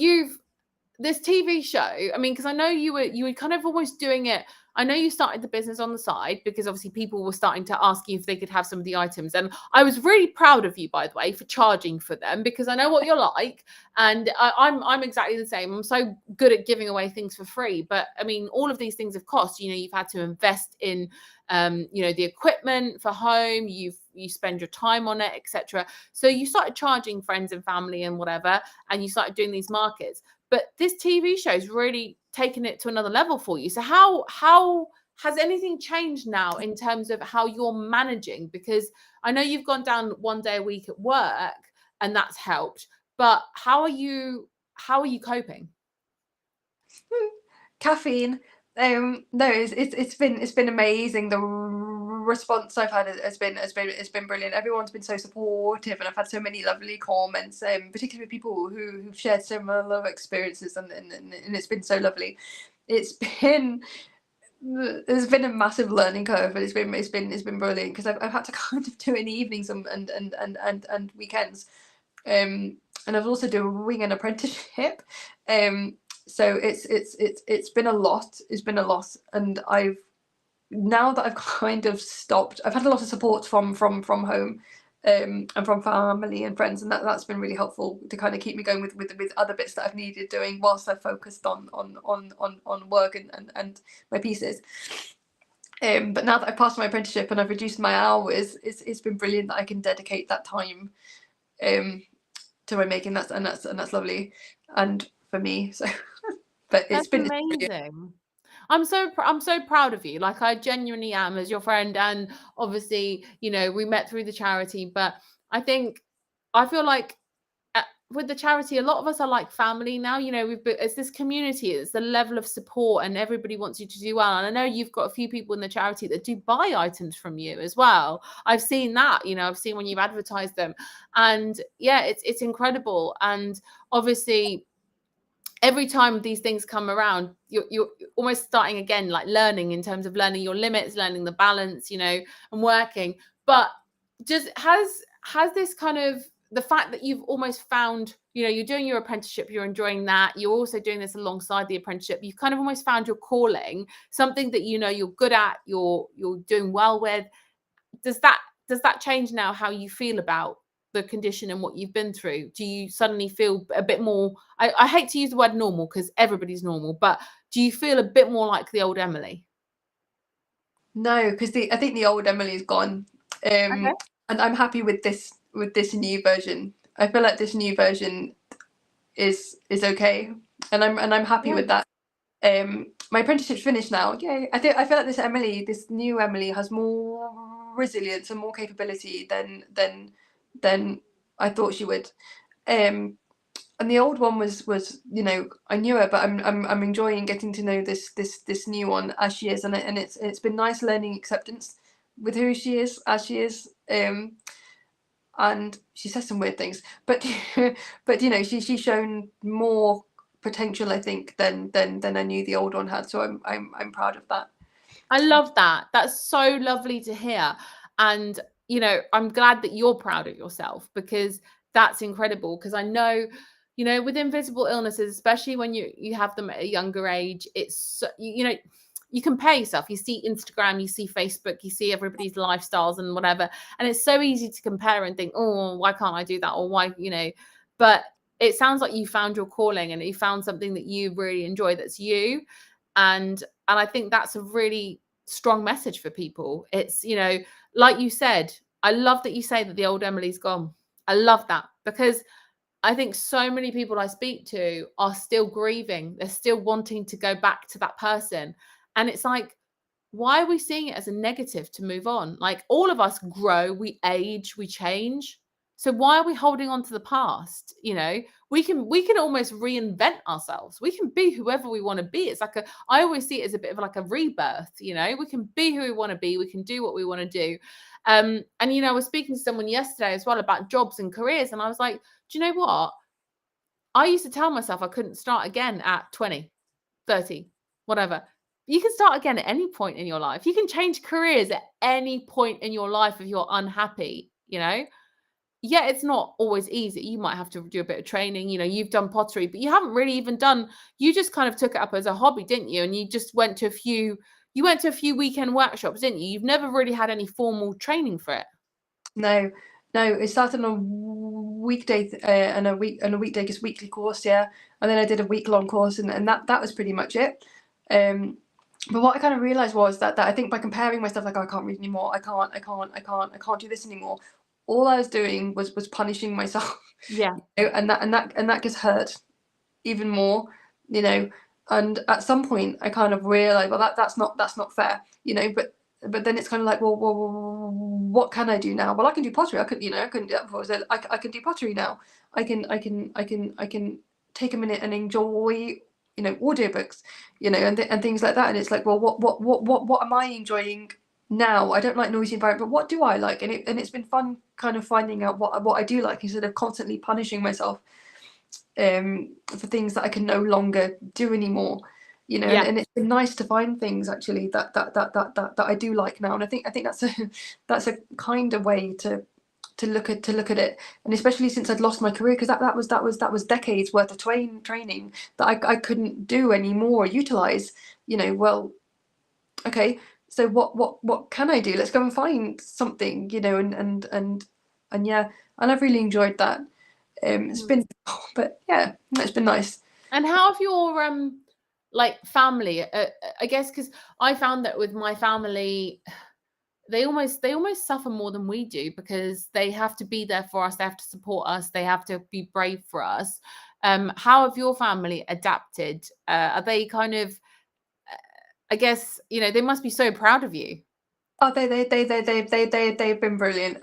this TV show, I mean, because I know you were kind of almost doing it. I know you started the business on the side because obviously people were starting to ask you if they could have some of the items. And I was really proud of you, by the way, for charging for them, because I know what you're like. And I'm exactly the same. I'm so good at giving away things for free. But I mean, all of these things have cost. You've had to invest in, the equipment for home. You spend your time on it, etc. So you started charging friends and family and whatever, and you started doing these markets. But this TV show is really taken it to another level for you. So how has anything changed now in terms of how you're managing? Because I know you've gone down one day a week at work, and that's helped. But how are you coping? Caffeine. No, it's been amazing. The response I've had has been brilliant. Everyone's been so supportive, and I've had so many lovely comments, particularly people who've shared similar experiences, and it's been so lovely. There's been a massive learning curve, but it's been brilliant, because I've had to kind of do it in the evenings and weekends, and I've also doing an apprenticeship, so it's been a lot. It's been a lot, and now that I've kind of stopped, I've had a lot of support from home, and from family and friends, and that's been really helpful to kind of keep me going with other bits that I've needed doing whilst I've focused on work and my pieces. But now that I've passed my apprenticeship and I've reduced my hours, it's been brilliant that I can dedicate that time to my making. That's lovely, and for me, so but it's been amazing. I'm so proud of you. Like, I genuinely am, as your friend, and obviously, you know, we met through the charity, but I feel like with the charity, a lot of us are like family now. You know, it's this community, it's the level of support, and everybody wants you to do well. And I know you've got a few people in the charity that do buy items from you as well. I've seen that, you know, I've seen when you've advertised them, and yeah, it's incredible. And obviously, every time these things come around, you're almost starting again, like learning, in terms of learning your limits, learning the balance, you know, and working. But just has this kind of, the fact that you've almost found, you know, you're doing your apprenticeship, you're enjoying that, you're also doing this alongside the apprenticeship, you've kind of almost found your calling, something that, you know, you're good at, you're doing well with. Does that change now how you feel about the condition and what you've been through? Do you suddenly feel a bit more, I hate to use the word normal, because everybody's normal, but do you feel a bit more like the old Emily? No, because I think the old Emily is gone, Okay. and I'm happy with this new version. I feel like this new version is okay, and I'm happy with that. My apprenticeship's finished now. Yay! I feel like this new Emily has more resilience and more capability than I thought she would. And the old one was, you know, I knew her, but I'm enjoying getting to know this new one as she is, and it's been nice learning acceptance with who she is as she is. And she says some weird things, but but you know, she's shown more potential, I think, than I knew the old one had. So I'm proud of that. I love that. That's so lovely to hear. And, you know, I'm glad that you're proud of yourself, because that's incredible. Because I know, you know, with invisible illnesses, especially when you have them at a younger age, it's, you know, you compare yourself. You see Instagram, you see Facebook, you see everybody's lifestyles and whatever. And it's so easy to compare and think, oh, why can't I do that? Or why, you know, but it sounds like you found your calling, and you found something that you really enjoy, that's you. And I think that's a really strong message for people. It's, you know, like you said, I love that you say that the old Emily's gone. I love that, because I think so many people I speak to are still grieving. They're still wanting to go back to that person. And it's like, why are we seeing it as a negative to move on? Like, all of us grow, we age, we change. So why are we holding on to the past? You know, we can almost reinvent ourselves. We can be whoever we want to be. It's like I always see it as a bit of like a rebirth, you know. We can be who we want to be, we can do what we want to do. And you know, I was speaking to someone yesterday as well about jobs and careers, and I was like, do you know what? I used to tell myself I couldn't start again at 20, 30, whatever. You can start again at any point in your life. You can change careers at any point in your life if you're unhappy, you know? Yeah, it's not always easy. You might have to do a bit of training. You know, you've done pottery, but you haven't really even you just kind of took it up as a hobby, didn't you? And you just went to a few weekend workshops, didn't you? You've never really had any formal training for it. No, it started on a weekday and a weekday, just weekly course, yeah. And then I did a week-long course, and that was pretty much it. But what I kind of realized was that I think by comparing myself, like, oh, I can't read anymore, I can't do this anymore. All I was doing was punishing myself. Yeah. You know, and that just hurt even more, you know. And at some point, I kind of realized, well, that's not fair, you know. But then it's kind of like, well, what can I do now? Well, I can do pottery. I couldn't do that before. So I can do pottery now. I can take a minute and enjoy, you know, audiobooks, you know, and things like that. And it's like, well, what am I enjoying now I don't like noisy environment, but what do I like? And it's been fun kind of finding out what I do like instead of constantly punishing myself for things that I can no longer do anymore. You know, Yeah. and it's been nice to find things actually that I do like now, and I think that's a kind of way to look at it, and especially since I'd lost my career, because that was decades worth of training that I couldn't do anymore, utilize. You know, well, okay, so what can I do? Let's go and find something, you know, and yeah, and I've really enjoyed that. It's been, but yeah, it's been nice. And how have your like family? I guess because I found that with my family, they almost suffer more than we do because they have to be there for us. They have to support us. They have to be brave for us. How have your family adapted? Are they kind of? I guess you know they must be so proud of you. Oh, they've been brilliant.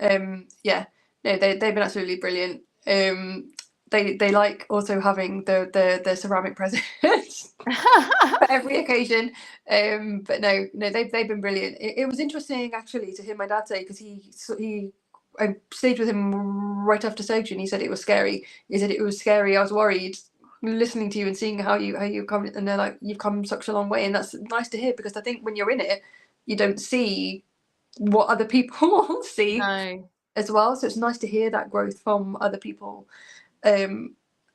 Yeah, no, they've been absolutely brilliant. They like also having the ceramic presents for every occasion. But no, they've been brilliant. It was interesting actually to hear my dad say, because I stayed with him right after surgery, and he said it was scary. He said it was scary. I was worried listening to you and seeing how you come, and they're like, you've come such a long way, and that's nice to hear, because I think when you're in it, you don't see what other people see No. as well. So it's nice to hear that growth from other people,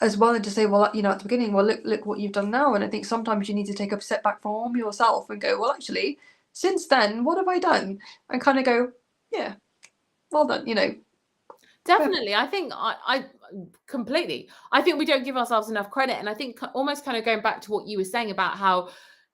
as well, and to say, well, you know, at the beginning, well, look what you've done now. And I think sometimes you need to take a step back from yourself and go, well, actually, since then, what have I done? And kind of go, yeah, well done, you know. Definitely. I think I completely. I think we don't give ourselves enough credit. And I think almost kind of going back to what you were saying about how,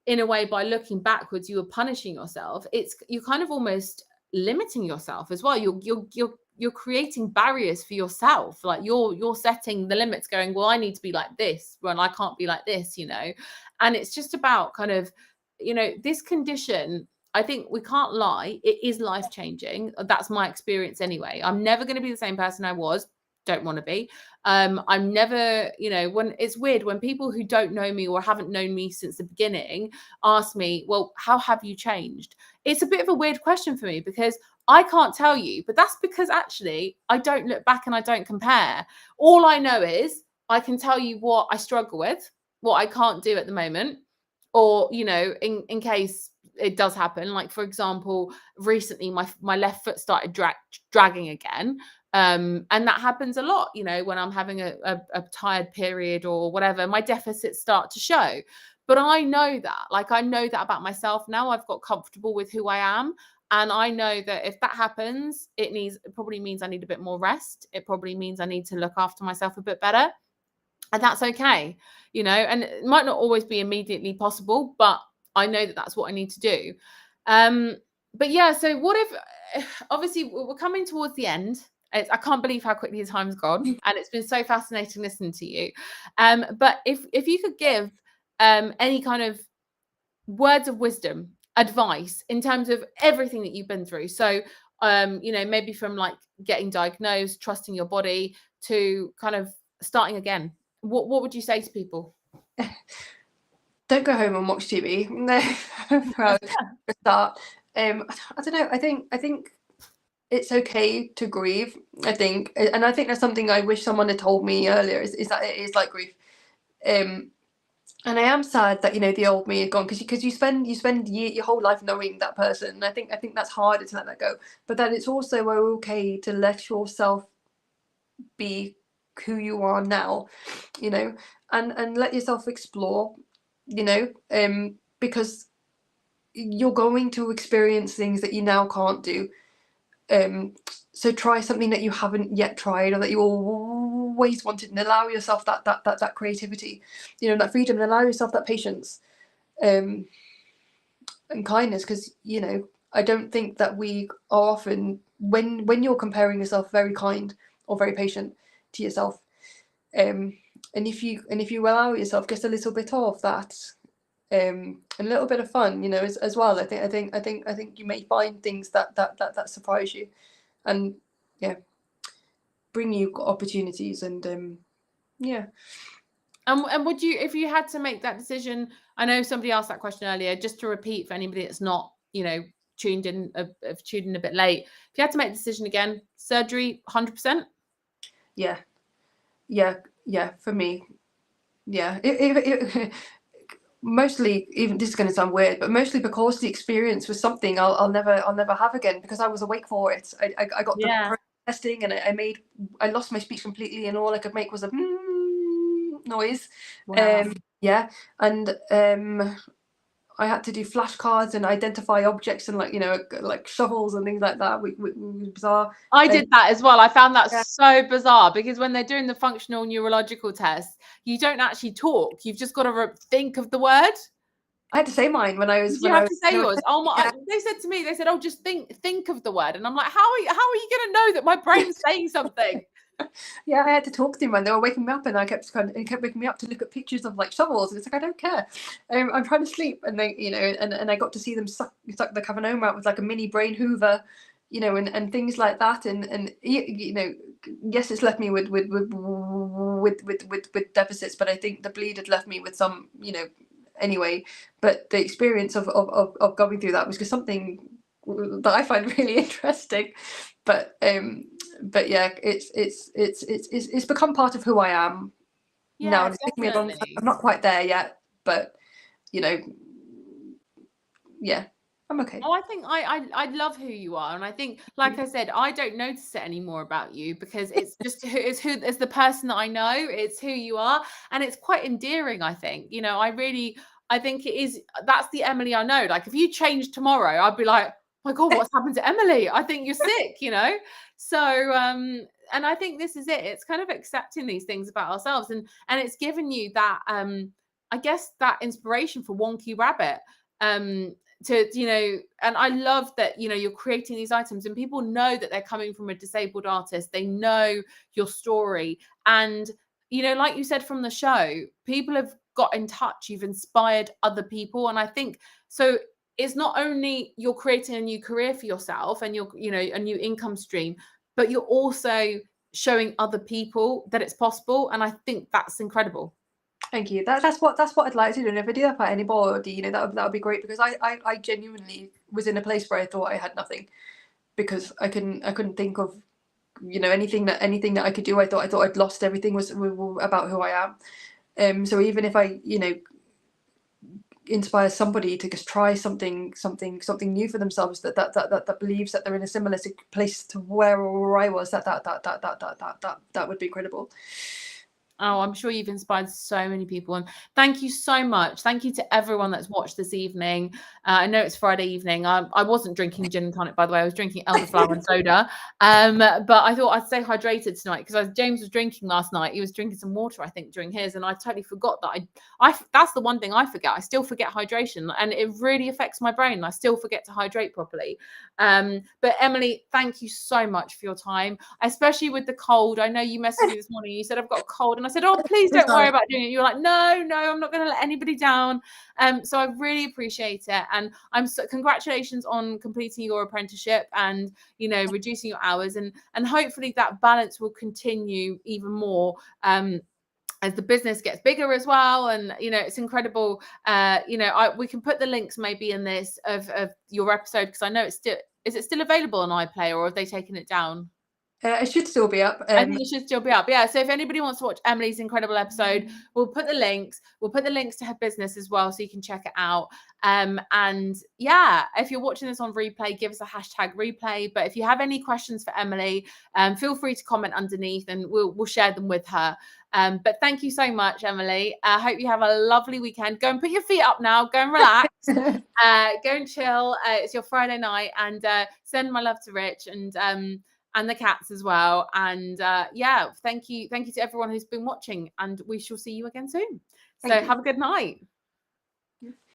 in a way, by looking backwards, you were punishing yourself. It's you're kind of almost limiting yourself as well. You're creating barriers for yourself. Like you're setting the limits, going, well, I need to be like this, when I can't be like this, you know. And it's just about kind of, you know, this condition. I think we can't lie. It is life changing. That's my experience anyway. I'm never going to be the same person I was. Don't want to be. I'm never, you know, when it's weird when people who don't know me or haven't known me since the beginning ask me, well, how have you changed? It's a bit of a weird question for me because I can't tell you, but that's because actually I don't look back and I don't compare. All I know is I can tell you what I struggle with, what I can't do at the moment, or, you know, in case it does happen. Like, for example, recently my left foot started dragging again. And that happens a lot, you know, when I'm having a tired period or whatever, my deficits start to show. But I know that, like, I know that about myself now. I've got comfortable with who I am. And I know that if that happens, it probably means I need a bit more rest. It probably means I need to look after myself a bit better. And that's okay, you know, and it might not always be immediately possible, but I know that that's what I need to do. But yeah, so what if, obviously we're coming towards the end. I can't believe how quickly the time's gone, and it's been so fascinating listening to you. But if you could give any kind of words of wisdom, advice in terms of everything that you've been through. So, you know, maybe from like getting diagnosed, trusting your body, to kind of starting again. What would you say to people? Don't go home and watch TV. No, for a start. I don't know. I think it's okay to grieve. I think, and I think that's something I wish someone had told me earlier. Is that it is like grief. And I am sad that, you know, the old me is gone, because you spend your whole life knowing that person. And I think that's harder to let that go. But that it's also okay to let yourself be who you are now, you know, and let yourself explore, you know, because you're going to experience things that you now can't do. So try something that you haven't yet tried, or that you always wanted, and allow yourself that creativity, you know, that freedom, and allow yourself that patience, and kindness, because, you know, I don't think that we are often, when you're comparing yourself, very kind or very patient to yourself. And if you allow yourself just a little bit of that, a little bit of fun, you know, as well, I think you may find things that surprise you, and yeah, bring you opportunities, and yeah. And would you, if you had to make that decision, I know somebody asked that question earlier, just to repeat for anybody that's not, you know, tuned in a bit late. If you had to make a decision again, surgery, 100%. Yeah, for me, yeah. Mostly, even this is going to sound weird, but mostly because the experience was something I'll never have again, because I was awake for it. I got the testing, and I lost my speech completely, and all I could make was a noise. Wow. Yeah, and I had to do flashcards and identify objects and like shovels and things like that. It was bizarre. I did that as well. I found that so bizarre, because when they're doing the functional neurological test, you don't actually talk. You've just got to think of the word. I had to say mine when I was. Did you have to say yours? Oh my! They said to me, they said, "Oh, just think of the word," and I'm like, "How are you going to know that my brain's saying something?" Yeah, I had to talk to them, and they were waking me up, and it kept waking me up to look at pictures of like shovels, and it's like, I don't care. I'm trying to sleep, and they, and I got to see them suck the cavernoma out with like a mini brain hoover, and things like that, and yes, it's left me with deficits, but I think the bleed had left me with some, anyway. But the experience of going through that was just something that I find really interesting. But yeah, it's become part of who I am now. It's taken me a long time. I'm not quite there yet, but yeah, I'm okay. Oh, I think I love who you are, and I think, like I said, I don't notice it anymore about you, because it's just it's the person that I know. It's who you are, and it's quite endearing. I think, I think it is. That's the Emily I know. Like, if you changed tomorrow, I'd be like, my God, what's happened to Emily? I think you're sick, So, and I think this is it. It's kind of accepting these things about ourselves, and it's given you that, I guess, that inspiration for Wonky Rabbit, and I love that, you're creating these items, and people know that they're coming from a disabled artist. They know your story, and like you said from the show, people have got in touch. You've inspired other people, and I think so. It's not only you're creating a new career for yourself and you're, a new income stream, but you're also showing other people that it's possible. And I think that's incredible. Thank you. That's what I'd like to do. And if I do that for anybody, that would be great, because I genuinely was in a place where I thought I had nothing, because I couldn't think of anything that I could do. I thought I'd lost everything was about who I am. So even if I inspire somebody to just try something new for themselves, that believes that they're in a similar place to where I was, that would be incredible. Oh, I'm sure you've inspired so many people, and thank you so much. Thank you to everyone that's watched this evening. I know it's Friday evening. I wasn't drinking gin and tonic, by the way. I was drinking elderflower and soda. But I thought I'd stay hydrated tonight, because James was drinking last night. He was drinking some water, I think, during his, and I totally forgot that that's the one thing I forget. I still forget hydration, and it really affects my brain. I still forget to hydrate properly. But Emily, thank you so much for your time, especially with the cold. I know you messaged me this morning. You said, I've got a cold. And I said, oh, please don't worry about doing it. You're like, no, I'm not going to let anybody down. So I really appreciate it. And congratulations on completing your apprenticeship and, reducing your hours. And hopefully that balance will continue even more, as the business gets bigger as well. And it's incredible. We can put the links maybe in this of your episode, because I know is it still available on iPlayer, or have they taken it down? It should still be up. I think it should still be up. Yeah. So if anybody wants to watch Emily's incredible episode, we'll put the links. We'll put the links to her business as well, so you can check it out. And yeah, if you're watching this on replay, give us a #replay. But if you have any questions for Emily, feel free to comment underneath, and we'll share them with her. But thank you so much, Emily. I hope you have a lovely weekend. Go and put your feet up now. Go and relax. Go and chill. It's your Friday night, and send my love to Rich and the cats as well. And yeah, thank you to everyone who's been watching, and we shall see you again soon. So have a good night.